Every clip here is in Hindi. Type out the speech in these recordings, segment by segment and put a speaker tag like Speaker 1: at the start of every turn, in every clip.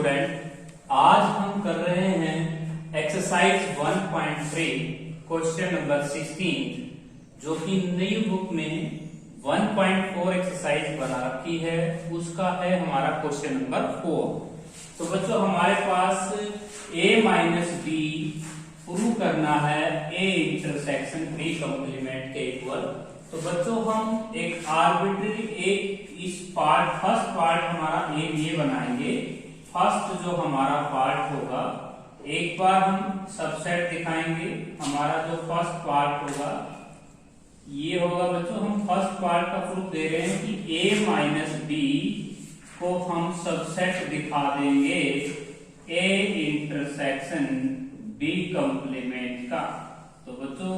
Speaker 1: स्टूडेंट, आज हम कर रहे हैं एक्सरसाइज 1.3 क्वेश्चन नंबर 16 जो कि नई बुक में 1.4 एक्सरसाइज बना रखी है। उसका है हमारा क्वेश्चन नंबर 4। तो बच्चों हमारे पास a माइनस बी प्रूव करना है a इंटरसेक्शन b कॉम्प्लीमेंट के इक्वल। तो बच्चों हम एक आर्बिट्री फर्स्ट पार्ट हमारा ये बनाएंगे। फर्स्ट जो हमारा पार्ट होगा, एक बार हम सबसेट दिखाएंगे। हमारा जो फर्स्ट पार्ट होगा ये होगा बच्चों, हम फर्स्ट पार्ट का प्रूफ दे रहे हैं कि a माइनस बी को हम सबसेट दिखा देंगे a इंटरसेक्शन b कॉम्प्लीमेंट का। तो बच्चों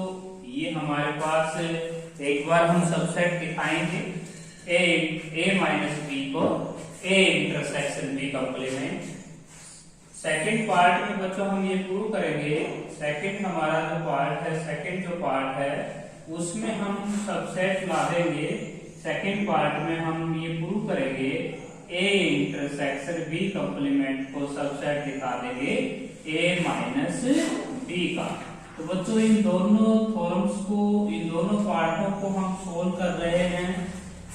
Speaker 1: ये हमारे पास एक बार हम सबसेट दिखाएंगे a माइनस बी को a intersection b complement. Second part में बच्चों हम ये प्रूव करेंगे। सेकंड हमारा जो पार्ट है, सेकंड जो पार्ट है उसमें हम सबसेट ला देंगे। सेकंड पार्ट में हम ये प्रूव करेंगे a इंटरसेक्शन b कॉम्प्लीमेंट को सबसेट दिखा देंगे a माइनस b का। तो बच्चों इन दोनों थ्योरम्स को, इन दोनों पार्टों को हम सोल्व कर रहे हैं।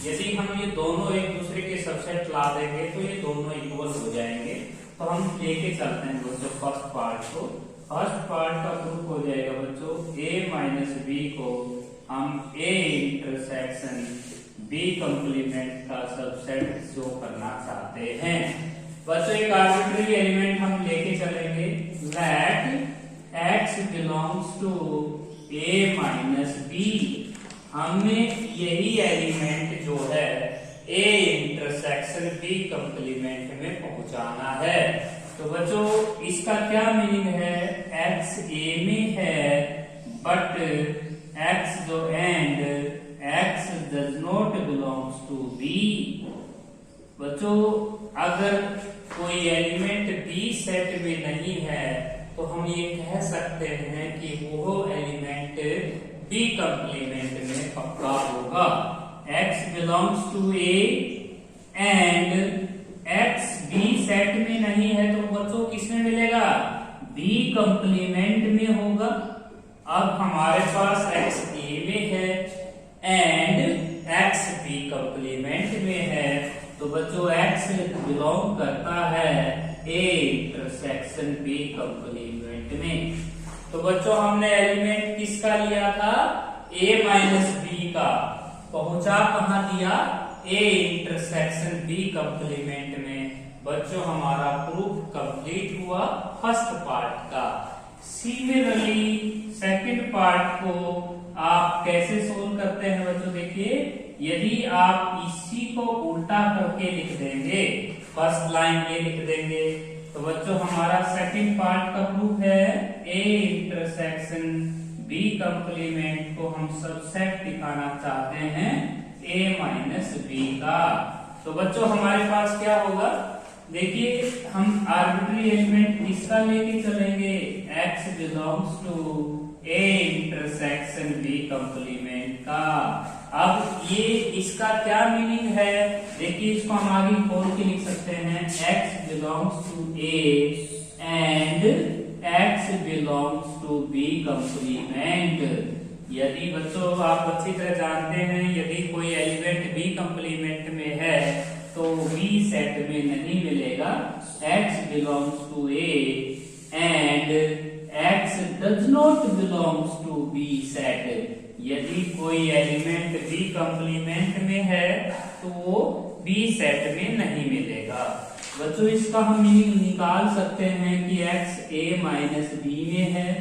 Speaker 1: यदि हम ये दोनों एक दूसरे के सबसेट ला देंगे तो ये दोनों इक्वल हो जाएंगे। तो हम लेके चलते हैं बच्चों फर्स्ट पार्ट को। फर्स्ट पार्ट का प्रूफ हो जाएगा बच्चों a माइनस बी को हम a इंटरसेक्शन b कॉम्प्लीमेंट का सबसेट शो करना चाहते हैं। बच्चों एक आर्बिट्री एलिमेंट हम लेके चलेंगे। Let x belongs to a minus b. हमें यही एलिमेंट जो है a इंटरसेक्शन b कॉम्प्लीमेंट में पहुंचाना है। तो बच्चों इसका क्या मीनिंग है, x a में है बट x जो and x does not belongs to b। बच्चों अगर कोई एलिमेंट b सेट में नहीं है तो हम ये कह सकते हैं कि वो एलिमेंट b कॉम्प्लीमेंट में पक्का होगा। x belongs to a and x b set में नहीं है तो बच्चों किसमें मिलेगा, b कॉम्प्लीमेंट में होगा। अब हमारे पास x a में है एंड x b कॉम्प्लीमेंट में है तो बच्चों x बिलोंग करता है a इंटरसेक्शन b कॉम्प्लीमेंट में। तो बच्चों हमने एलिमेंट किसका लिया था, a माइनस बी का, पहुंचा कहां दिया, a इंटरसेक्शन b कॉम्प्लीमेंट में। बच्चों हमारा प्रूफ कंप्लीट हुआ फर्स्ट पार्ट का। सिमिलरली सेकंड पार्ट को आप कैसे सोल्व करते हैं बच्चों, देखिए यदि आप इसी को उल्टा करके लिख देंगे, फर्स्ट लाइन ये लिख देंगे तो बच्चों हमारा सेकंड पार्ट का प्रूफ है a इंटरसेक्शन b कॉम्प्लीमेंट को हम सबसेट दिखाना चाहते हैं a माइनस b का। तो बच्चों हमारे पास क्या होगा, देखिए हम आर्बिट्री एलिमेंट किसका लेके चलेंगे, x belongs to a intersection b complement का। अब ये इसका क्या मीनिंग है, देखिए इसको हम आगे खोल के लिख सकते हैं x belongs to a and x belongs to b complement. यदि बच्चों आप अच्छी तरह जानते हैं यदि कोई एलिमेंट b कॉम्प्लीमेंट में है तो b सेट में नहीं मिलेगा। x belongs to a and x does not belongs to b set. यदि कोई एलिमेंट b कॉम्प्लीमेंट में है तो वो b सेट में नहीं मिलेगा। बच्चों इसका हम मीनिंग निकाल सकते हैं कि x a माइनस b में है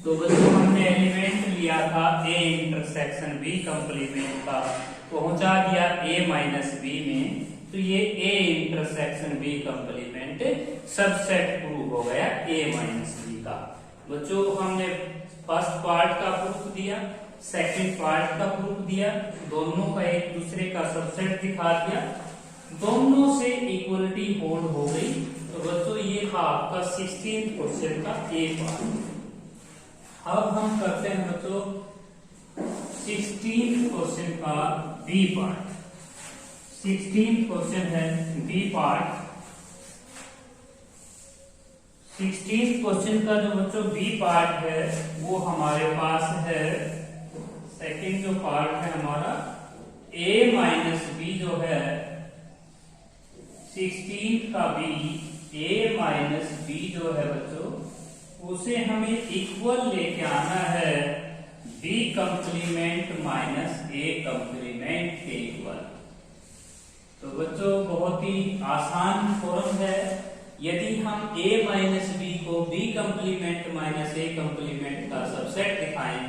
Speaker 1: तो बच्चों हमने एलिमेंट लिया था a इंटरसेक्शन b कॉम्प्लीमेंट का, पहुंचा दिया a माइनस b में तो ये a intersection b complement subset prove हो गया a माइनस b का। बच्चों हमने फर्स्ट पार्ट का प्रूफ दिया, सेकंड पार्ट का प्रूफ दिया, दोनों का एक दूसरे का सबसेट दिखा दिया, दोनों से इक्वलिटी होल्ड हो गई। तो बच्चों ये था आपका 16th क्वेश्चन का ए पार्ट। अब हम करते हैं बच्चों 16th क्वेश्चन का बी पार्ट। 16th क्वेश्चन है बी पार्ट। 16th क्वेश्चन का जो बच्चों बी पार्ट है वो हमारे पास है, सेकंड जो पार्ट है हमारा a माइनस बी जो है 16th का बी, a माइनस बी जो है बच्चों उसे हमें इक्वल लेके आना है b complement minus a complement के इक्वल। तो बच्चों बहुत ही आसान फॉर्म है। यदि हम a माइनस बी को b complement minus a complement का सबसेट दिखाएं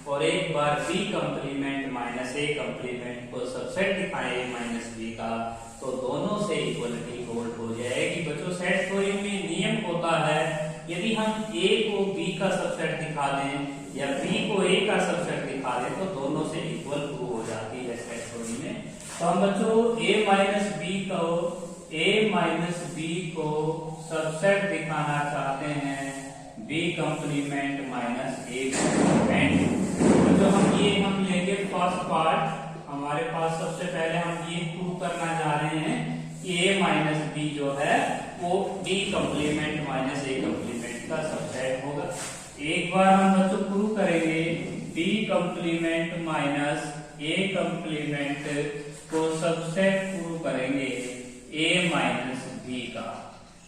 Speaker 1: और एक बार b complement minus a complement को सबसेट दिखाएं a माइनस b का, तो दोनों से इक्वलिटी होल्ड हो जाएगी। बच्चों सेट थ्योरी में नियम होता है, यदि हम a को b का सबसेट दिखा दें या b को a का सबसेट दिखा दें तो दोनों से इक्वल प्रूव हो जाती है सेट थ्योरी में। तो हम बच्चों a माइनस b को सबसेट दिखाना चाहते हैं b complement minus a complement. तो जो हम लेंगे फर्स्ट पार्ट, हमारे पास सबसे पहले हम ये प्रूव करना चाह रहे हैं कि a माइनस b जो है वो b complement minus a complement का सबसेट होगा। एक बार हम बच्चों प्रूव करेंगे b complement minus a complement को सबसेट प्रूव करेंगे a माइनस b का।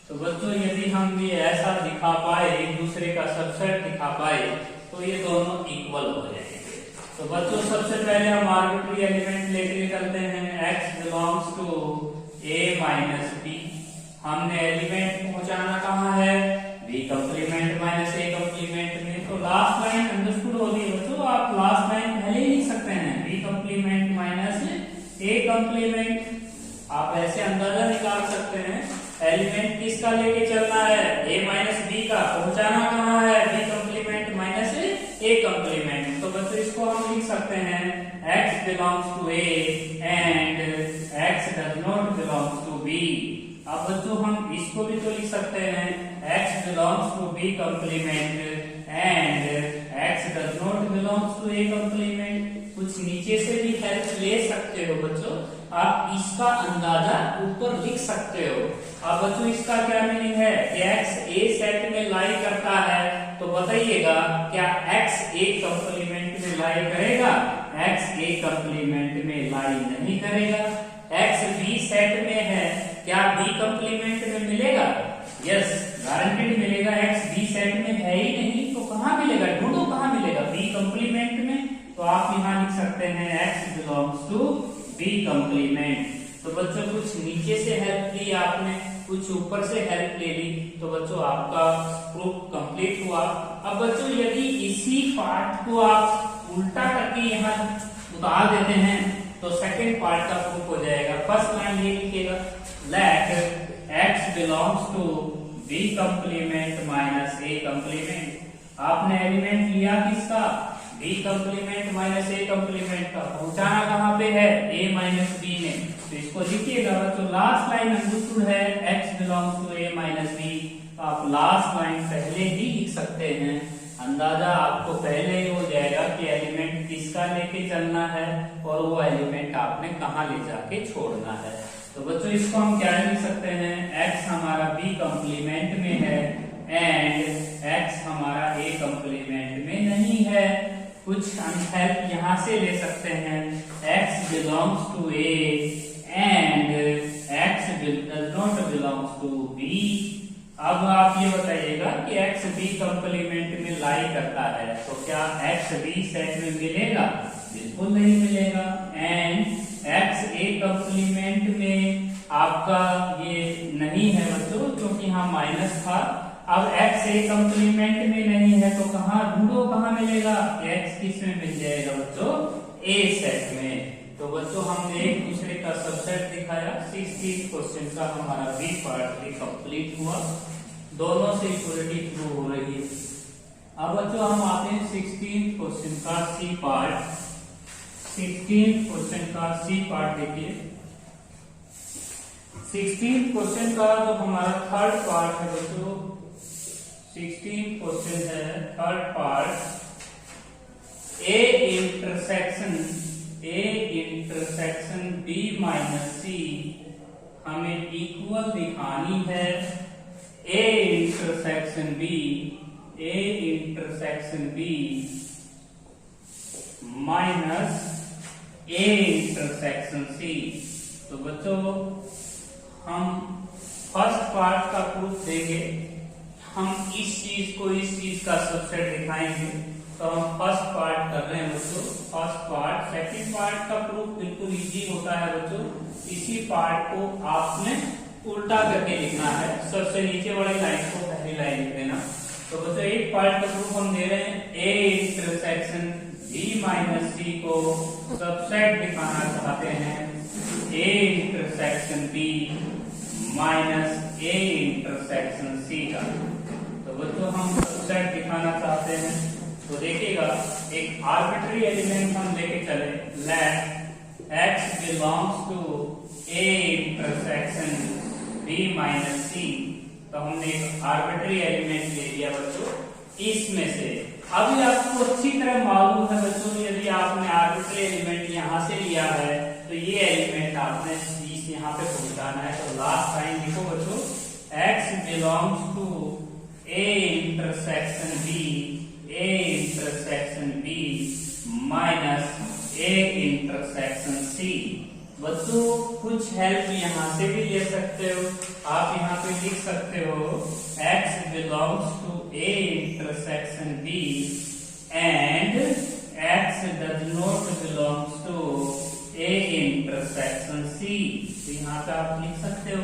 Speaker 1: तो बच्चों यदि हम ये ऐसा दिखा पाए, एक दूसरे का सबसेट दिखा पाए, तो ये दोनों इक्वल हो जाएंगे। तो बच्चों सबसे पहले हम आर्बिट्री एलिमेंट लेके निकलते हैं, x belongs to a minus b। हमने एलिमेंट पहुंचाना कहाँ है, b complement minus a complement में। तो लास्ट लाइन अंडरस्टूड होगी बच्चों, आप लास्ट लाइन पहले ही लिख सकते हैं b complement minus a complement. आप ऐसे अंदाजा निकाल सकते हैं एलिमेंट किसका लेके चलना है, a माइनस b का, पहुंचाना कहाँ है, b complement minus a complement. तो बच्चों इसको हम लिख सकते हैं x belongs to a and x does not belongs to b। अब बच्चों हम इसको भी तो लिख सकते हैं x belongs to b complement and x does not belongs to a complement. कुछ नीचे से भी हेल्प ले सकते हो बच्चों, आप इसका अंदाजा ऊपर लिख सकते हो। अब बच्चों इसका क्या मीनिंग है कि x a सेट में लाई करता है, तो बताइएगा क्या x a कंप्लीमेंट में लाई करेगा, x a कंप्लीमेंट में लाई नहीं करेगा। x b सेट में है, क्या b कंप्लीमेंट में मिलेगा, यस गारंटेड मिलेगा। x b सेट में है ही नहीं तो कहाँ मिलेगा, ढूंढो कहाँ मिलेगा, b कंप्लीमेंट में। तो आप यहाँ लिख सकते हैं x belongs to b complement. तो बच्चों कुछ नीचे से हेल्प ली आपने, कुछ ऊपर से हेल्प ले ली, तो बच्चों आपका प्रूफ कंप्लीट हुआ। अब बच्चों यदि इसी पार्ट को आप उल्टा करके यहाँ उतार देते हैं तो सेकंड पार्ट का प्रूफ हो जाएगा। फर्स्ट लाइन ये लिखिएगा, let x belongs to b complement minus a complement. आपने एलिमेंट लिया किसका, b complement minus a complement का, पहुंचाना कहाँ पे है, a माइनस b में। तो इसको लिखिएगा बच्चों, लास्ट लाइन अंडरस्टूड है x belongs to a minus b। आप लास्ट लाइन पहले ही लिख सकते हैं, अंदाजा आपको पहले ही हो जाएगा कि एलिमेंट किसका लेके चलना है और वो एलिमेंट आपने कहाँ ले जाके छोड़ना है। तो बच्चों इसको हम क्या लिख सकते हैं, x हमारा b कंप्लीमेंट में है एंड x हमारा a कंप्लीमेंट में नहीं है। कुछ हेल्प यहाँ से ले सकते हैं, x belongs to a and x does not belongs to b। अब आप ये बताइएगा कि x b कंप्लीमेंट में लाई करता है, तो क्या x b सेट में मिलेगा, बिल्कुल नहीं मिलेगा। एंड x a कंप्लीमेंट में आपका ये नहीं है बच्चों, क्योंकि यहाँ माइनस था। अब x a कंप्लीमेंट में नहीं है तो कहाँ ढूंढो, कहाँ मिलेगा, x किस में मिल जाएगा बच्चों, a सेट में। तो बच्चों हमने एक दूसरे का सबसेट दिखाया। 16 क्वेश्चन का हमारा बी पार्ट भी कंप्लीट हुआ, दोनों से इक्वलिटी प्रूव हो रही है। अब बच्चों हम आते हैं 16 क्वेश्चन का सी पार्ट। 16 क्वेश्चन का सी पार्ट देखिए। 16 क्वेश्चन का जो हमारा थर्ड पार्ट है बच्चों, 16 क्वेश्चन है third part, A intersection B minus C हमें इक्वल दिखानी है। ए इंटरसेक्शन बी, ए इंटरसेक्शन बी माइनस ए इंटरसेक्शन सी। तो बच्चों हम फर्स्ट पार्ट का प्रूफ देंगे, हम इस चीज को इस चीज का सबसेट दिखाएंगे। तो हम फर्स्ट पार्ट कर रहे हैं बच्चों, फर्स्ट पार्ट। सेकंड पार्ट का प्रूफ बिल्कुल इजी होता है बच्चों। इसी पार्ट को आपने उल्टा करके लिखना है, सबसे नीचे वाली लाइन को पहली लाइन लिख देना। तो बच्चों एक पार्ट का प्रूफ हम दे रहे हैं, ए इंटरसेक्शन बी माइनस सी को सबसेट दिखाना चाहते हैं, a intersection B minus A intersection c का। तो बच्चों हम सबसेट दिखाना चाहते हैं, तो देखिएगा एक आर्बिट्री एलिमेंट हम लेके चले, let x belongs to A intersection B minus C. तो हमने एक आर्बिट्री एलिमेंट ले लिया बच्चों इसमें से। अभी आपको अच्छी तरह मालूम है बच्चों, यदि आपने आर्बिट्री एलिमेंट यहां से लिया है तो ये एलिमेंट आपने यहाँ पे पहुंचाना है। तो लास्ट लाइन लिखो बच्चों, x belongs to A intersection B, A intersection B minus A intersection c. बच्चों कुछ हेल्प यहाँ से भी ले सकते हो, आप यहाँ पे लिख सकते हो x belongs to A intersection b and x does not belongs to A intersection सी। तो यहाँ पे आप लिख सकते हो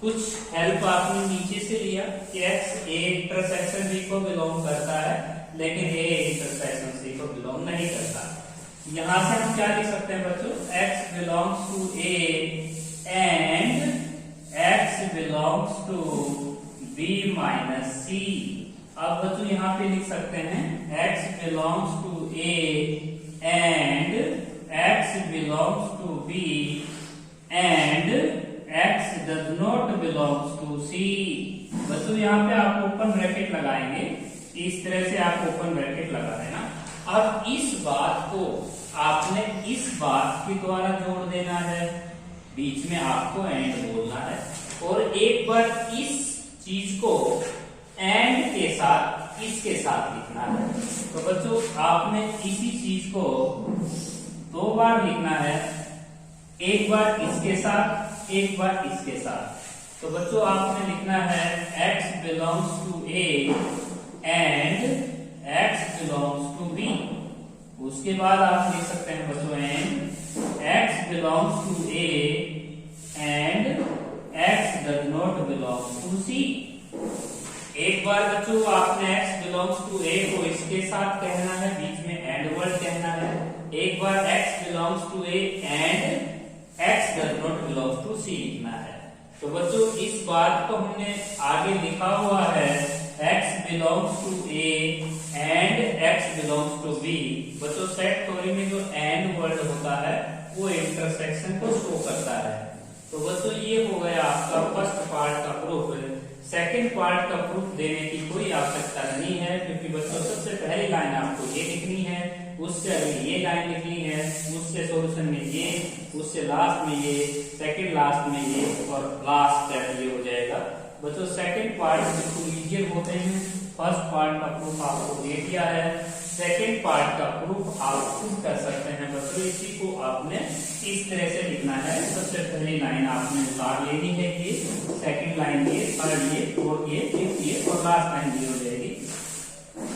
Speaker 1: कुछ हेल्प आपने नीचे से लिया कि x ए इंटरसेक्शन बी को बिलोंग करता है लेकिन ए इंटरसेक्शन सी को बिलोंग नहीं करता। यहाँ से हम क्या लिख सकते हैं बच्चों, x belongs to A and x belongs to B minus C. अब बच्चों यहाँ पे लिख सकते हैं x belongs to A and x belongs to B and x does not belongs to C. बच्चों यहाँ पे आप ओपन ब्रैकेट लगाएंगे, इस तरह से आप ओपन ब्रैकेट लगा देना। अब इस बात को आपने इस बात के द्वारा जोड़ देना है, बीच में आपको एंड बोलना है, और एक बार इस चीज को एंड के साथ इसके साथ लिखना है। तो बच्चों आपने इसी चीज को दो बार लिखना है, एक बार इसके साथ एक बार इसके साथ। तो बच्चों आपने लिखना है x belongs to A and x belongs to B. उसके बाद आप लिख सकते हैं बच्चों and x belongs to A and x does not belongs to C. एक बार बच्चों आपने x बिलोंग्स टू ए को इसके साथ कहना है, बीच में एंड वर्ड कहना है। एक बार x belongs to A and x does not belongs to C लिखना है। तो बच्चों इस बात को हमने आगे लिखा हुआ है x belongs to A and x belongs to b. बच्चों सेट थ्योरी में जो एंड वर्ड होता है वो इंटरसेक्शन को शो करता है। तो बच्चों ये हो गया आपका फर्स्ट पार्ट का प्रूफ। सेकंड पार्ट का प्रूफ देने की कोई आवश्यकता नहीं है, क्योंकि बच्चों सबसे पहली लाइन आपको ये लिखनी है, उससे अगली ये लाइन लिखनी है, उससे सॉल्यूशन में ये, उससे लास्ट में ये, सेकंड लास्ट में ये, और लास्ट स्टेप ये हो जाएगा। बच्चों सेकंड पार्ट बिल्कुल इजियर होते हैं। फर्स्ट पार्ट का प्रूफ आपको दे दिया है, सेकंड पार्ट का प्रूफ आप खुद कर सकते हैं। बच्चों इसी को आपने इस तरह से लिखना है, सबसे पहली लाइन आपने उतार लेनी है, ये सेकंड लाइन ये, थर्ड ये, फोर्थ ये, फिफ्थ ये, और लास्ट लाइन ये हो जाएगी।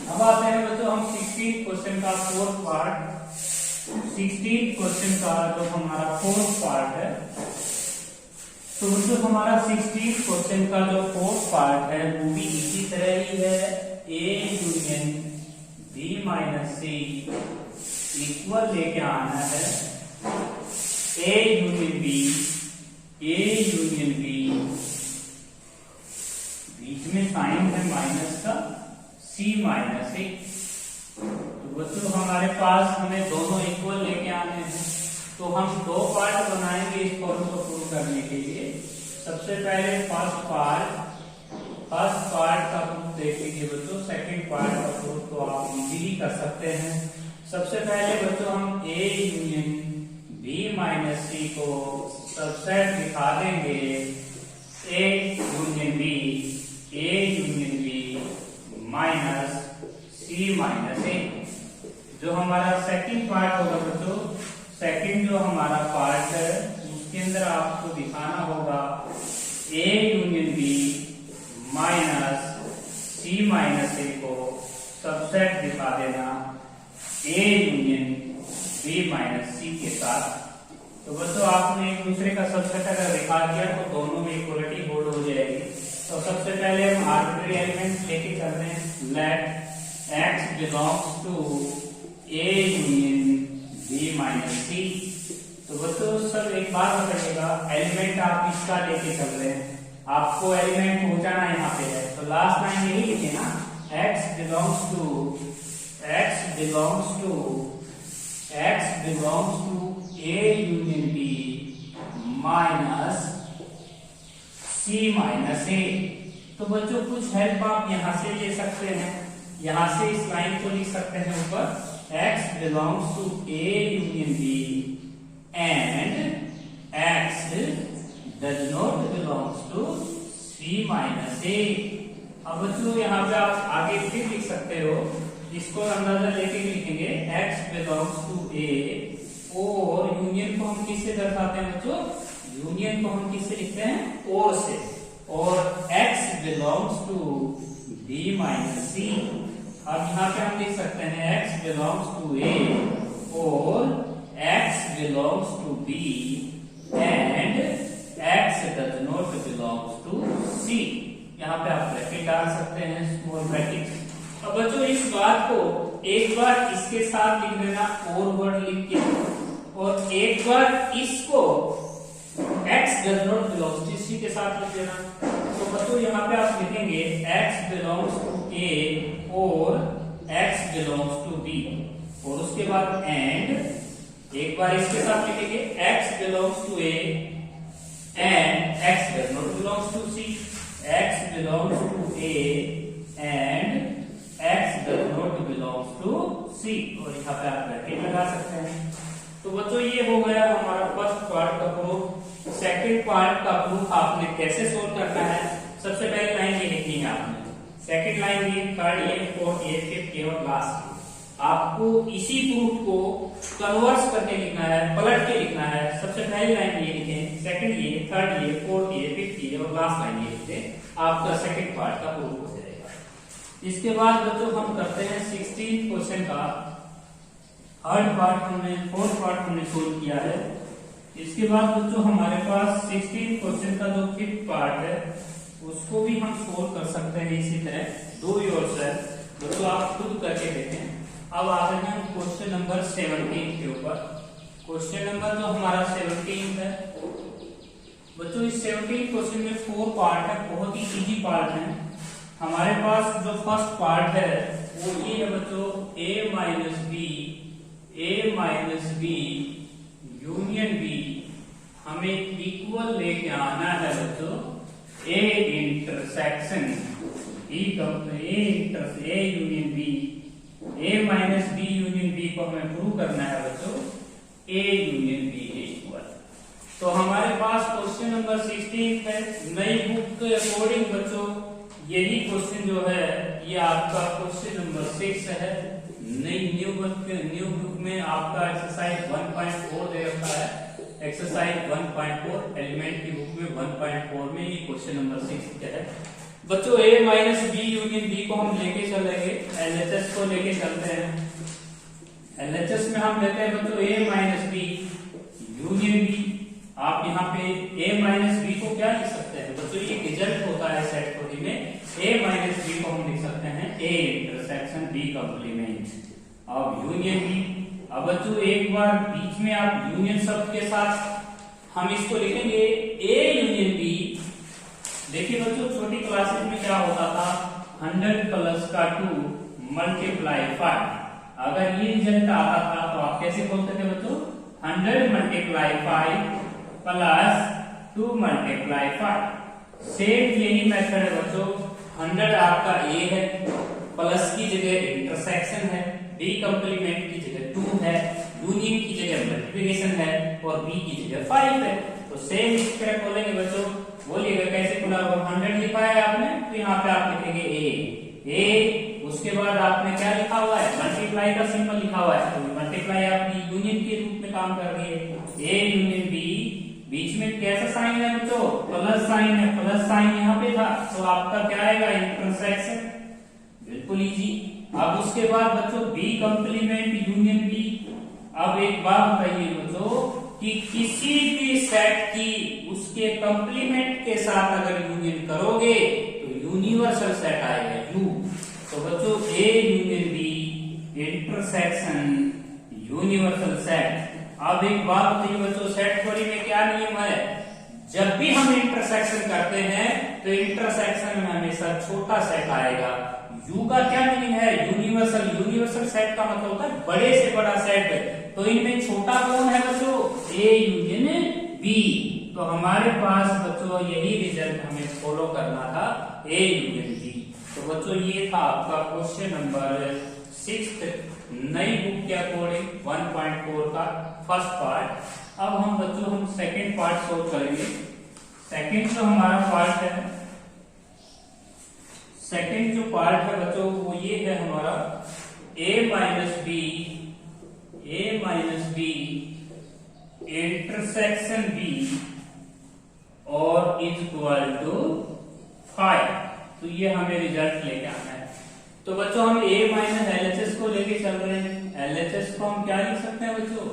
Speaker 1: अब आते हैं बच्चों हम 16 क्वेश्चन का फोर्थ पार्ट, 16 क्वेश्चन का जो हमारा फोर्थ पार्ट है। तो बच्चों हमारा 16 क्वेश्चन का जो फोर्थ पार्ट है वो भी इसी तरह ही है, ए union B minus C equal लेके आना है ए union B, A union B, बीच में साइन है माइनस का, सी माइनस ए। तो बच्चों हमारे पास हमें दोनों इक्वल लेके आने हैं, तो हम दो पार्ट बनाएंगे इस फॉर्म को प्रूव करने के लिए। सबसे पहले फर्स्ट पार्ट का प्रूफ देख लीजिए बच्चों, सेकंड पार्ट का प्रूफ तो आप इजीली कर सकते हैं। सबसे पहले बच्चों हम ए यूनियन बी माइनस सी को सबसेट दिखा देंगे, A union B, A union second जो हमारा पार्ट है उसके अंदर आपको दिखाना होगा A union B minus C minus A को सबसेट दिखा देना A union B minus C के साथ। तो बच्चों आपने एक दूसरे का सबसेट अगर दिखा दिया तो दोनों में इक्वलिटी होल्ड हो जाएगी। तो सबसे पहले हम आर्बिट्री एलिमेंट लेके चल रहे हैं। Let x belongs to A union B minus C. तो बच्चों सब एक बात बताइएगा, एलिमेंट आप इसका लेके चल रहे हैं, आपको एलिमेंट पहुंचाना यहाँ पे है। तो लास्ट लाइन यही लिखे ना, x belongs to A union B minus C minus A. तो बच्चों कुछ हेल्प आप यहां से ले सकते हैं, यहां से इस लाइन को लिख सकते हैं ऊपर, x belongs to A union B and x does not belongs to C minus A. अब बच्चों यहाँ पे आप आगे फिर लिख सकते हो, इसको अंदाजा लेके लिखेंगे एक्स बिलोंग्स टू ए, और यूनियन को हम किससे दर्शाते हैं बच्चों, यूनियन को हम किससे लिखते हैं, और से, और x belongs to b minus C. अब यहाँ पे हम लिख सकते हैं x बिलोंग्स टू a और x belongs to b and x does not belongs to c। यहाँ पे आप ब्रैकेट डाल सकते हैं, स्मॉल ब्रैकेट। अब बच्चों इस बात को एक बार इसके साथ लिख देना, और वर्ड लिख के, और एक बार इसको x does not belongs to c के साथ लिख देना। तो बच्चों यहाँ पे आप लिखेंगे x बिलोंग्स टू a और x बिलोंग्स टू b, और उसके बाद एंड एक बार इसके साथ लिखेंगे x belongs to a and x does not belongs to c, x belongs to a and x does not belongs to c, और यहाँ पे आप ब्रैकेट लगा सकते हैं। तो बच्चों ये हो गया हमारा फर्स्ट पार्ट का प्रूफ। सेकंड पार्ट का प्रूफ आपने कैसे सोल्व करना है, सबसे पहले लाइन ये लिखनी है आपने, सेकंड लाइन ये, थर्ड ये, फोर्थ ये, फिफ्थ ये और लास्ट ये। आपको इसी प्रूफ को कन्वर्स करके लिखना है, पलट के लिखना है। सबसे पहली लाइन ये लिखें, सेकंड ये, थर्ड ये, फोर्थ ये, फिफ्थ ये और लास्ट लाइन ये लिखें, आपका सेकंड पार्ट का प्रूफ हो जाएगा। इसके बाद बच्चों हम करते हैं 16th क्वेश्चन का थर्ड पार्ट, हमने फोर्थ पार्ट हमने सोल्व किया है। इसके बाद बच्चों हमारे पास 16th क्वेश्चन का जो फिफ्थ पार्ट है उसको भी हम सोल्व कर सकते हैं इसी तरह, डू योरसेल्फ। बच्चों आप खुद करके देखें। अब आते हैं क्वेश्चन नंबर 17 के ऊपर। क्वेश्चन नंबर जो हमारा 17 है बच्चों, इस 17 क्वेश्चन में 4 पार्ट है, बहुत ही इजी पार्ट है। हमारे पास जो फर्स्ट पार्ट है वो ये है बच्चों, a minus B union b, हमें इक्वल लेके आना है बच्चों a intersection a union B, a minus B union b को हमें प्रूव करना है बच्चों ए यूनियन बी इक्वल। तो हमारे पास क्वेश्चन नंबर 16 है। नई बुक के अकॉर्डिंग बच्चों यही क्वेश्चन जो है ये आपका क्वेश्चन नंबर 6 है। नई न्यू बुक में आपका एक्सरसाइज 1.4 दे रखा है, एक्सरसाइज 1.4 एलिमेंट की बुक में 1.4 में ये क्वेश्चन नंबर 6 है बच्चों। a minus B union b को हम लेके चलेंगे, एलएचएस को लेके चलते हैं। एलएचएस में हम लेते हैं बच्चों a minus B union b. आप यहाँ पे a माइनस बी को क्या लिख सकते हैं बच्चों, ये रिजल्ट होता है सेट थ्योरी में, a माइनस बी को हम लिख सकते हैं a इंटरसेक्शन b कॉम्प्लीमेंट अब यूनियन बी। अब बच्चों एक बार बीच में आप यूनियन शब्द के साथ हम इसको लिखेंगे a यूनियन b। देखिए बच्चों छोटी क्लासेस में क्या होता था, 100 प्लस का 2 मल्टीप्लाई 5, अगर ये रिजल्ट आता था तो आप कैसे बोलते थे बच्चों, 100 मल्टीप्लाई 5 प्लस 2 मल्टीप्लाई 5। सेम यही मेथड है बच्चों, 100 आपका a है, प्लस की जगह इंटरसेक्शन है, b कॉम्प्लीमेंट की जगह 2 है, यूनियन की जगह मल्टीप्लिकेशन है और b की जगह 5 है। तो सेम इस तरह बोलेंगे बच्चों, बोलिएगा कैसे खुला होगा, 100 लिखा है आपने तो यहाँ पे आप लिखेंगे a, उसके बाद आपने क्या लिखा हुआ है, मल्टीप्लाई का सिंबल लिखा हुआ है, तो मल्टीप्लाई आपकी यूनियन के रूप में काम कर रही है, ए यूनियन बी, बीच में कैसा साइन है बच्चों, प्लस साइन है, प्लस साइन यहाँ पे था, तो आपका क्या आएगा, इंटरसेक्शन, बिल्कुल इजी। अब उसके बाद बच्चों बी कंप्लीमेंट यूनियन बी। अब एक बात बताइए बच्चों कि किसी भी सेट की उसके कंप्लीमेंट के साथ अगर यूनियन करोगे तो यूनिवर्सल सेट आएगा यू। तो बच्चों a union b intersection universal set. अब एक बात बताइए बच्चों, सेट थ्योरी में क्या नियम है, जब भी हम इंटरसेक्शन करते हैं तो इंटरसेक्शन में हमेशा छोटा सेट आएगा। यू का क्या मीनिंग है, यूनिवर्सल, यूनिवर्सल सेट का मतलब होता है बड़े से बड़ा सेट। तो इनमें छोटा कौन है बच्चों, ए यूनियन बी। तो हमारे पास बच्चों यही रिजल्ट हमें फॉलो करना था, ए यूनियन बी। तो बच्चों ये था आपका क्वेश्चन नंबर 6 नई बुक के अकॉर्डिंग 1.4 का फर्स्ट पार्ट। अब हम बच्चों हम सेकंड पार्ट सोल्व करेंगे। सेकंड जो हमारा पार्ट है, सेकंड जो पार्ट है बच्चों वो ये है हमारा a minus b intersection b और इज इक्वल टू 5। तो ये हमें रिजल्ट लेके आना है। तो बच्चों हम a माइनस LHS को लेके चल रहे हैं। LHS को हम क्या लिख सकते हैं बच्चों,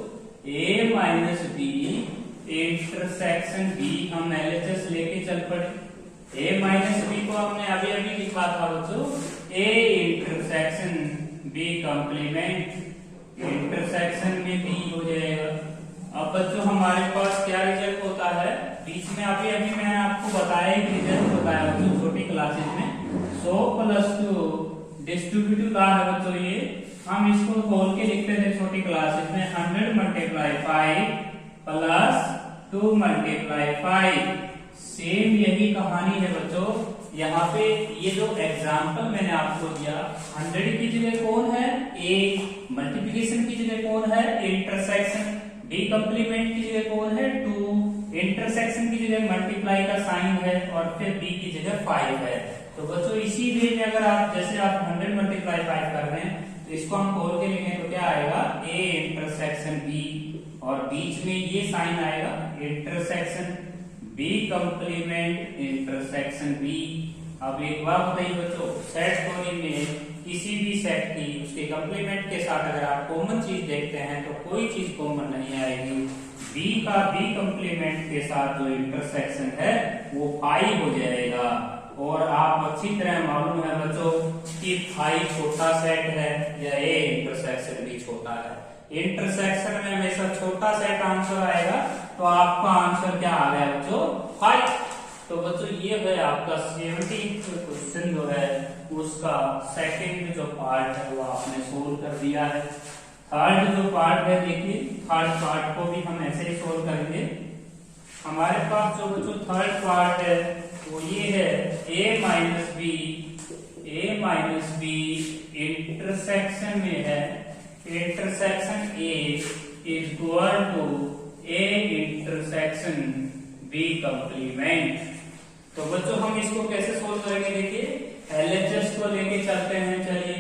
Speaker 1: a minus b intersection b। हम LHS लेके चल पड़े। a माइनस बी को हमने अभी अभी लिखा था बच्चों a intersection b complement, intersection में b हो जाएगा। अब बच्चों हमारे पास क्या रिजल्ट होता है, बीच में अभी अभी मैंने आपको बताया एक रिजल्ट बताया बच्चों छोटी क्लासेस में, 100+2 डिस्ट्रीब्यूटिव लॉ है बच्चों। ये हम इसको खोल के लिखते थे छोटी क्लासेस में, 100 मल्टीप्लाई 5 प्लस 2 मल्टीप्लाई 5। सेम यही कहानी है बच्चों। यहाँ पे ये जो एग्जाम्पल मैंने आपको दिया, 100 की जगह कौन है, ए, मल्टीप्लिकेशन की जगह कौन है, इंटरसेक्शन, बी कंप्लीमेंट की जगह कौन है, 2, इंटरसेक्शन की जगह मल्टीप्लाई का साइन है और फिर बी की जगह 5 है। तो बच्चों इसी वे में अगर आप जैसे आप 100 मल्टीप्लाई 5 कर रहे हैं तो इसको हम खोल के लिखें तो क्या आएगा, ए इंटरसेक्शन बी और बीच में ये साइन आएगा intersection b complement intersection b. अब एक बात बताइए बच्चों, सेट थ्योरी में किसी भी सेट की उसके कंप्लीमेंट के साथ अगर आप कॉमन चीज देखते हैं तो कोई चीज कॉमन नहीं आएगी। बी का बी कंप्लीमेंट के साथ जो इंटरसेक्शन है वो 5 हो जाएगा। और आप अच्छी तरह मालूम है बच्चों कि 5 छोटा सेट है या ए इंटरसेक्शन भी छोटा है। इंटरसेक्शन में हमेशा छोटा सेट आंसर आएगा, तो आपका आंसर क्या आ गया बच्चों, 5। तो बच्चों ये है आपका 70 क्वेश्चन जो है उसका सेकंड जो पार्ट है वो आपने सोल्व कर दिया है। थर्ड जो पार्ट है देखिए, थर्ड पार्ट को भी हम ऐसे ही सोल्व करेंगे। हमारे पास जो बच्चों थर्ड पार्ट है वो ये है a माइनस बी इंटरसेक्शन में है, intersection a is equal to a intersection b complement. तो बच्चों हम इसको कैसे सोल्व करेंगे, देखिए LHS को लेके चलते हैं। चलिए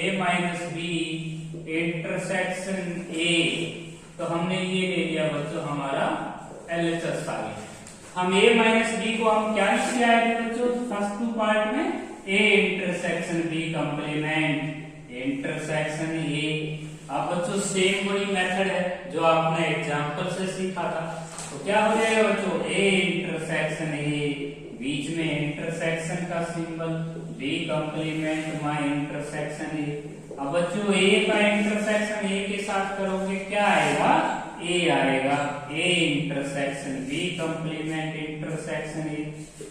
Speaker 1: a minus b intersection a, तो हमने ये ले लिया बच्चों हमारा LHS आ गया। हम a माइनस बी को हम क्या लिख आए थे बच्चों फर्स्ट टू पार्ट में, a intersection b complement intersection a। अब बच्चों सेम वही मेथड है जो आपने एग्जांपल से सीखा था। तो क्या हो जाएगा बच्चों, a इंटरसेक्शन a, बीच में इंटरसेक्शन का symbol, b complement my intersection a। अब बच्चों a का इंटरसेक्शन a के साथ करोगे क्या आएगा, a आएगा, a intersection b complement intersection a।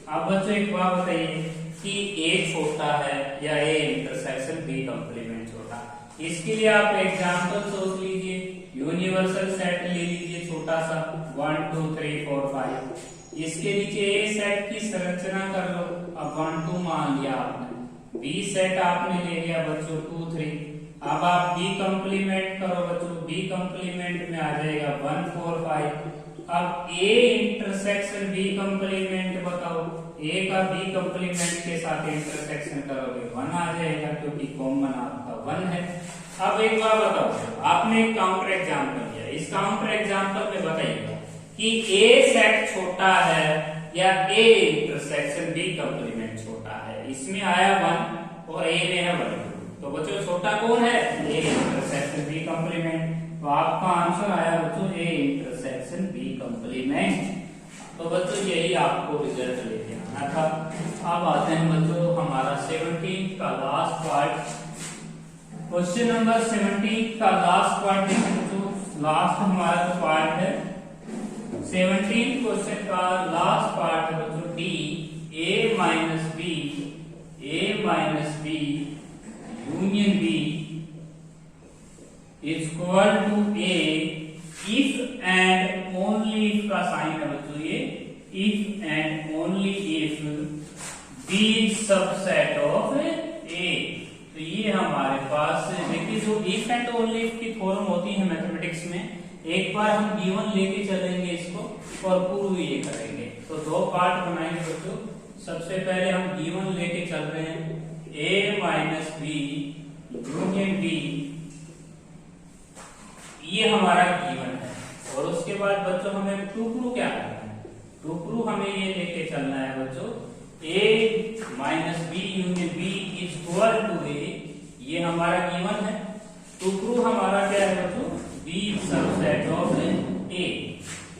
Speaker 1: अब बच्चों एक बात बताइए कि a छोटा है या a इंटरसेक्शन b कंप्लीमेंट छोटा। इसके लिए आप एग्जांपल सोच लीजिए, यूनिवर्सल सेट ले लीजिए छोटा सा 1 2 3 4 5। इसके नीचे ए सेट की संरचना कर लो। अब 1 2 मान लिया आपने, बी सेट आपने ले लिया बच्चों 2 3। अब आप बी कंप्लीमेंट करो बच्चों, बी कंप्लीमेंट में आ जाएगा 1 4 5। अब ए इंटरसेक्शन बी कंप्लीमेंट बताओ, ए का बी कंप्लीमेंट के साथ इंटरसेक्शन करोगे 1 आ जाएगा क्योंकि कॉमन आपका 1 है। अब एक बार बताओ, आपने एक काउंटर एग्जाम कर लिया, इस काउंटर एग्जाम्पल में बताइएगा कि ए सेट छोटा है या ए इंटरसेक्शन बी कंप्लीमेंट छोटा है। इसमें आया 1 और ए में है 1, तो बच्चों छोटा कौन है? ए इंटरसेक्शन बी कंप्लीमेंट। तो आपका आंसर आया बच्चों ए इंटरसेक्शन बी कंप्लीमेंट। तो बच्चों यही आपको रिजल्ट लेके आना था। अब आते हैं बच्चों हमारा 17 का लास्ट पार्ट, क्वेश्चन नंबर 17 का लास्ट पार्ट देखें बच्चों। लास्ट हमारा जो पार्ट है 17 क्वेश्चन का लास्ट पार्ट है बच्चों D, A minus B union B is equal to A if and only, if का साइन है बच्चों ये, if and only if B is subset of A. तो ये हमारे पास देखिए, जो इफ एंड ओनली इफ की थ्योरम होती है मैथमेटिक्स में, एक बार हम गिवन लेके चलेंगे इसको और प्रूव ये करेंगे। तो दो पार्ट बनाएंगे बच्चों। सबसे पहले हम गिवन लेके चल रहे हैं a minus B union b, ये हमारा गिवन है। और उसके बाद बच्चों हमें टू प्रूव क्या करना है? टू प्रूव हमें ये लेके चलना है बच्चों a minus B union B is equal to A, ये हमारा गिवन है। टू प्रूव हमारा क्या है बच्चों? बी सबसेट ऑफ ए।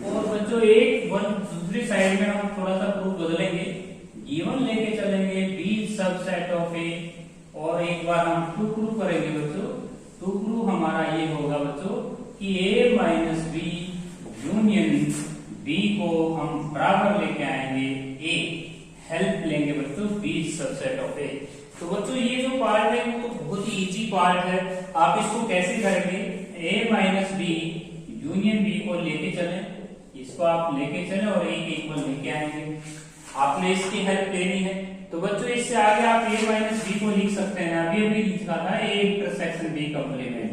Speaker 1: और बच्चों एक दूसरी साइड में हम थोड़ा सा प्रूफ बदलेंगे, गिवन लेके चलेंगे बी सबसेट ऑफ ए, और एक बार हम टू प्रूव करेंगे बच्चों। टू प्रूव हमारा ये होगा बच्चों कि ए माइनस बी यूनियन बी को हम बराबर लेके आएंगे ए, हेल्प लेंगे बच्चों बी सबसेट ऑफ ए। तो बच्चों ये जो पार्ट है वो तो बहुत ही इजी पार्ट है। आप इसको कैसे करेंगे? ए माइनस बी यूनियन बी को लेके चलें, इसको आप लेके चलें और ए के इक्वल लेके आएंगे। आपने इसकी हेल्प लेनी है। तो बच्चों इससे आगे आप a माइनस बी को लिख सकते हैं, अभी अभी लिखा था a इंटरसेक्शन b कंप्लीमेंट।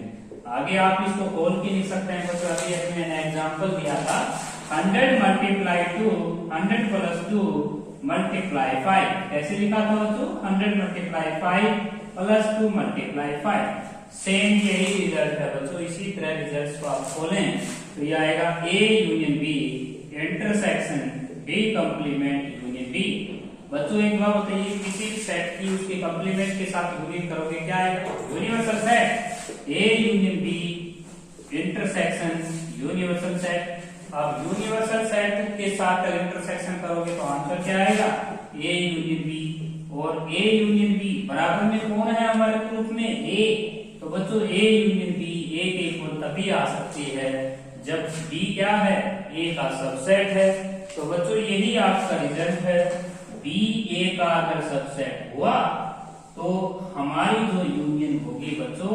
Speaker 1: आगे आप इसको खोल के लिख सकते हैं बच्चों। अभी मैंने एग्जांपल दिया था 100 मल्टीप्लाई 2 100 प्लस 2 मल्टीप्लाई 5, कैसे लिखा था बच्चों? 100 मल्टीप्लाई 5 प्लस 2 मल्टीप्लाई 5। सेम यही रिजल्ट है बच्चों। इसी तरह रिजल्ट को आप खोलें तो ये आएगा a union b intersection b complement union b। बच्चों एक बार बताइए, किसी सेट की उसके कंप्लीमेंट के साथ यूनियन करोगे क्या आएगा? Universal set. a union b intersection universal set. अब यूनिवर्सल सेट के साथ अगर इंटरसेक्शन करोगे तो आंसर क्या आएगा? a union b। और a यूनियन b बराबर में कौन है हमारे प्रूफ में? a। तो बच्चों a यूनियन b a के इक्वल तभी आ सकती है जब b क्या है? a का सबसेट है। तो बच्चों यही आपका रिजल्ट है। b a का अगर सबसेट हुआ तो हमारी जो यूनियन होगी बच्चों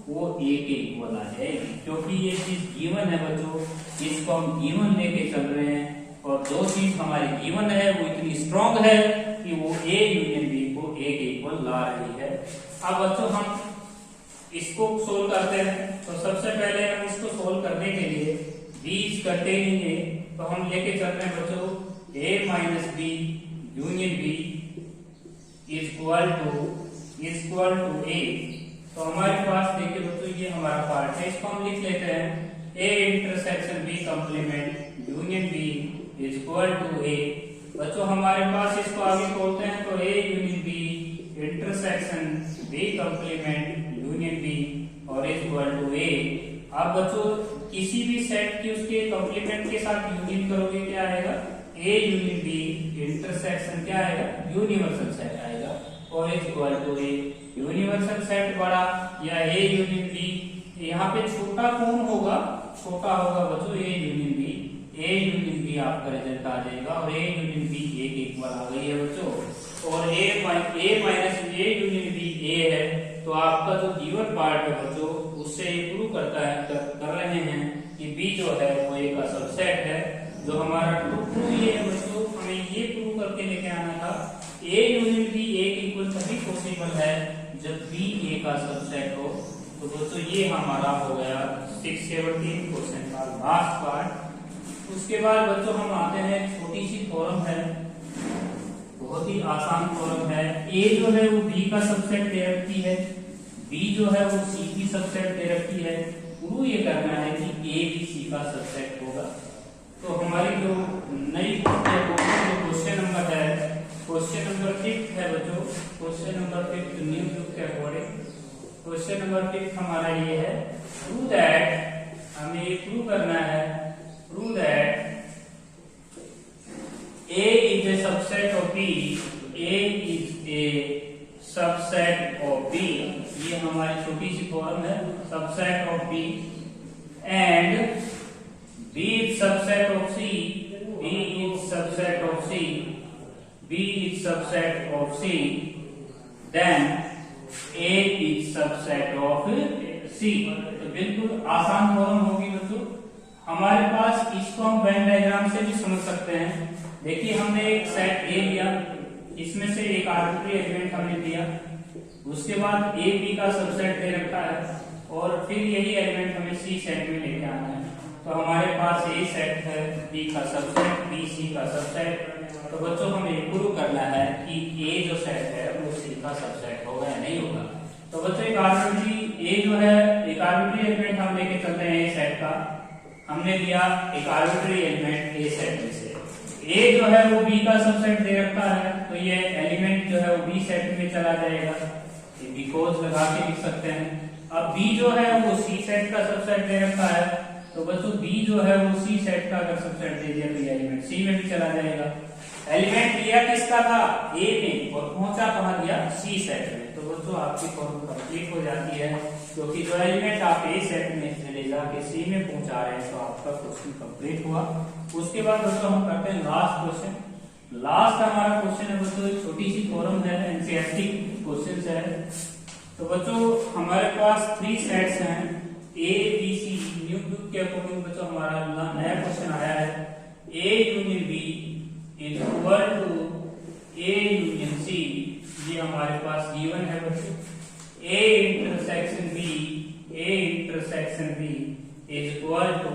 Speaker 1: वो a के इक्वल आ जाएगी, क्योंकि ये चीज गिवन है बच्चों। इसको हम गिवन लेके चल रहे हैं और जो चीज हमारी गिवन है वो इतनी स्ट्रांग है कि वो a यूनियन b को a के इक्वल ला रही है। अब बच्चों हम इसको सोल्व करते हैं। तो सबसे पहले हम इसको सोल्व करने के लिए बीज कंटेनिंग ए, तो हम लेके चल रहे हैं बच्चों a minus B union B is equal to A. तो हमारे पास देखिए बच्चों ये हमारा पार्ट है, इसको हम लिख लेते हैं a intersection b complement union b is equal to A. बच्चों हमारे पास इसको आगे खोलते हैं तो a union b intersection b complement union b और इज इक्वल टू ए। अब बच्चों किसी भी सेट की उसके कंप्लीमेंट के साथ यूनियन करोगे क्या आएगा? a यूनियन b इंटरसेक्शन क्या आएगा? यूनिवर्सल सेट आएगा और is equal to a. Universal set बड़ा या a यूनियन b, यहाँ पे छोटा कौन होगा? छोटा होगा बच्चों a union b। a union b आपका रिजल्ट आ जाएगा और a यूनियन b a के इक्वल आ गई है बच्चों। और a minus a union b a है, तो आपका जो गिवन पार्ट है बच्चों उससे प्रूव कर रहे हैं कि b जो है वो a का सबसेट है। जो हमारा प्रूव ये है बच्चों, हमें ये प्रूव करके लेके आना था a यूनियन b a के इक्वल तभी पॉसिबल है जब b a का सबसेट हो। तो दोस्तों ये हमारा हो गया 617 क्वेश्चन का लास्ट पार्ट। उसके बाद बच्चों हम आते हैं, छोटी सी थ्योरम है, बहुत ही आसान थ्योरम है। a जो है वो b का सबसेट दे रखी है, बी जो है वो सी की सबसेट दे रखी है, प्रूव ये करना है कि ए भी सी का सबसेट होगा। तो हमारी जो नई बुक है वो जो क्वेश्चन नंबर है, क्वेश्चन नंबर 5 है बच्चों, क्वेश्चन नंबर 5 न्यू बुक के अकॉर्डिंग क्वेश्चन नंबर 5 हमारा ये है, प्रूव दैट, हमें ये प्रूव करना है, prove that A is a subset of B, A is a subset of B, ये हमारी छोटी सी फॉर्म है, subset of B, and B is subset of C, B is subset of C, B is subset of C, then A is subset of C। तो बिल्कुल आसान फॉर्म होगी बच्चों। हमारे पास इसको हम वेन डायग्राम से भी समझ सकते हैं। देखिए हमने एक सेट ए लिया, इसमें से एक आर्बिट्री एलिमेंट हमने लिया, उसके बाद ए बी का सबसेट दे रखा है और फिर यही एलिमेंट हमें सी सेट में लेके आना है। तो हमारे पास ए सेट है, बी का सबसेट, बी सी का सबसेट। तो बच्चों हमें प्रूव करना है कि ए जो सेट है वो सी का सबसेट होगा या नहीं होगा। तो बच्चों एक आर्बिट्री ए जो है, एक आर्बिट्री एलिमेंट हम लेके चलते हैं ए सेट का, हमने लिया एक आर्बिट्री एलिमेंट ए सेट में से, ए जो है वो बी का सबसेट दे रखा है, तो ये एलिमेंट जो है वो बी सेट में चला जाएगा, ये बिकॉज लगा के लिख सकते हैं। अब बी जो है वो सी सेट का सबसेट दे रखा है, तो बच्चों बी जो है वो सी सेट का अगर सबसेट दे दिया तो ये एलिमेंट सी में भी चला जाएगा। एलिमेंट लिया किसका था, ए में, और पहुंचा कहां दिया, सी सेट में। तो बच्चों आपकी फॉर्म कंप्लीट हो जाती है, क्योंकि जो एलिमेंट आप ए सेट में से ले जाके सी में पहुंचा रहे हैं, तो आपका क्वेश्चन कंप्लीट हुआ। उसके बाद दोस्तों हम करते हैं लास्ट क्वेश्चन। लास्ट हमारा क्वेश्चन है बच्चों, एक छोटी सी फॉर्म है, एनसीईआरटी क्वेश्चन है। तो बच्चों हमारे पास 3 सेट्स हैं, a b c, new book के अकॉर्डिंग बच्चों हमारा नया क्वेश्चन आया है, ए union B is equal to A union c. ये हमारे पास गिवन है बच्चों, a intersection B, A intersection b is equal to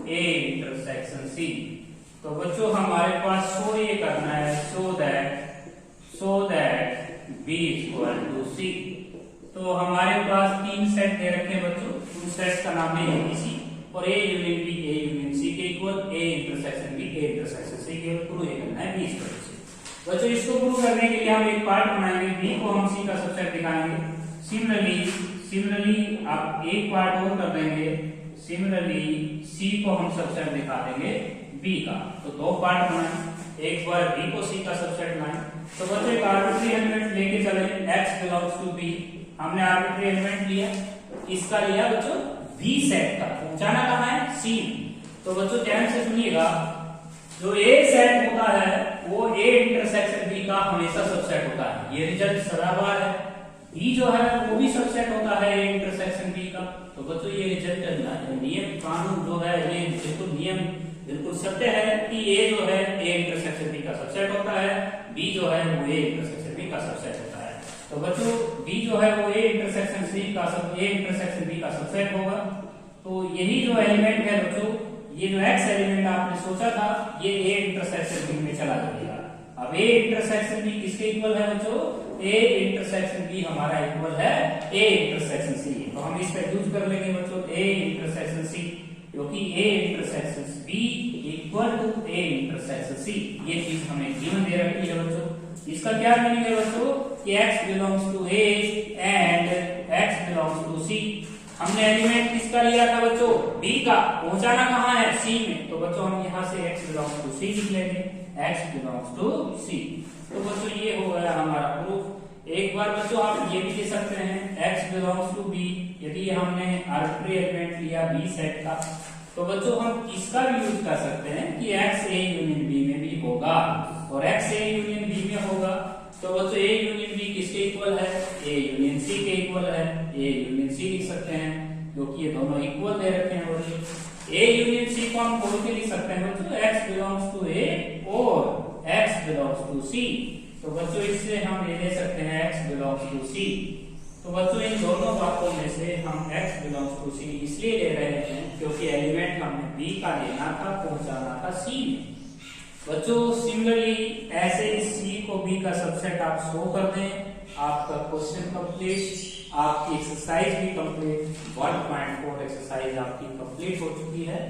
Speaker 1: A intersection सी। तो बच्चों हमारे पास शो ये करना है, show that B is equal to C. तो हमारे पास 3 सेट दे रखे हैं बच्चों, उन सेट्स का नाम है एबीसी, और A union B, A union C के equal, A intersection B, A intersection C के इक्वल प्रूव करना है बी इक्वल टू सी। बच्चों इसको प्रूव करने के लिए हम एक पार्ट बनाएंगे, बी को हम सी का सबसेट दिखाएंगे। सिमिलरली आप एक पार्ट और कर देंगे, सिमिलरली सी को हम सबसेट दिखा देंगे बी का। तो 2 पार्ट बनाए, एक बार बी को सी का सबसेट लाएं। तो बच्चों एक आर्बिट्री एलिमेंट लेके चले, x बिलोंग्स टू बी, हमने आर्बिट्री एलिमेंट लिया, इसका लिया बच्चों बी सेट का, पहुंचाना कहां है, सी। तो बच्चों ध्यान से सुनिएगा, जो ए सेट होता है वो ए इंटरसेक्शन बी का हमेशा सबसेट होता है, ये रिजल्ट सदाबहार है। बी जो है वो भी सबसेट होता है ए इंटरसेक्शन बी का। तो बच्चों ये रिजल्ट नियम कानून जो है, ये बिल्कुल नियम बिल्कुल सत्य है कि ए जो है ए इंटरसेक्शन बी का सबसेट होता है, बी जो है वो ए इंटरसेक्शन बी का सबसेट होता है। तो बच्चों बी जो है वो ए इंटरसेक्शन सी का ए इंटरसेक्शन बी का सबसेट होगा। तो यही जो एलिमेंट है बच्चों, ये जो एक्स एलिमेंट आपने सोचा था, ये ए इंटरसेक्शन बी में चला जाएगा। अब ए इंटरसेक्शन बी किसके इक्वल है बच्चों, ए इंटरसेक्शन बी हमारा इक्वल है ए इंटरसेक्शन सी। तो हम इस पर यूज कर लेंगे बच्चों ए इंटरसेक्शन सी, क्योंकि a intersection b equal to A intersection c, ये चीज हमें गिवन दे रखी है बच्चों। इसका क्या मीनिंग है बच्चों कि x belongs to A and x belongs to C. हमने एलिमेंट किसका लिया था बच्चों, b का, पहुंचाना कहां है, c में। तो बच्चों हम यहां से x बिलोंग्स टू c लिख लेंगे, x बिलोंग्स टू c। तो बच्चों ये हो गया हमारा प्रूफ। एक बार बच्चों आप ये भी दे सकते हैं, x बिलोंग्स टू b, यदि हमने आर्बिट्री एलिमेंट लिया b सेट का, तो बच्चों हम इसका भी यूज कर सकते हैं कि x a यूनियन b में भी होगा, और x a यूनियन b में होगा। तो बच्चों a यूनियन b किसके इक्वल है, a यूनियन c के इक्वल है, a यूनियन c लिख सकते हैं, क्योंकि ये दोनों इक्वल दे रखे हैं बच्चों। a यूनियन c को हम खोल के लिख सकते हैं बच्चों, x बिलोंग्स टू a और x बिलोंग्स टू c। तो बच्चों इससे हम ये ले सकते हैं x बिलोंग्स टू c। तो बच्चों इन दोनों बातों में से हम x बिलोंग्स टू c इसलिए ले रहे हैं क्योंकि एलिमेंट हमने b का लेना था, पहुंचाना था c में। बच्चों सिमिलरली ऐसे इस c को b का सबसेट आप शो कर दें, आपका क्वेश्चन कंप्लीट। आपकी एक्सरसाइज भी कंप्लीट, 1.4 एक्सरसाइज आपकी कंप्लीट हो चुकी है।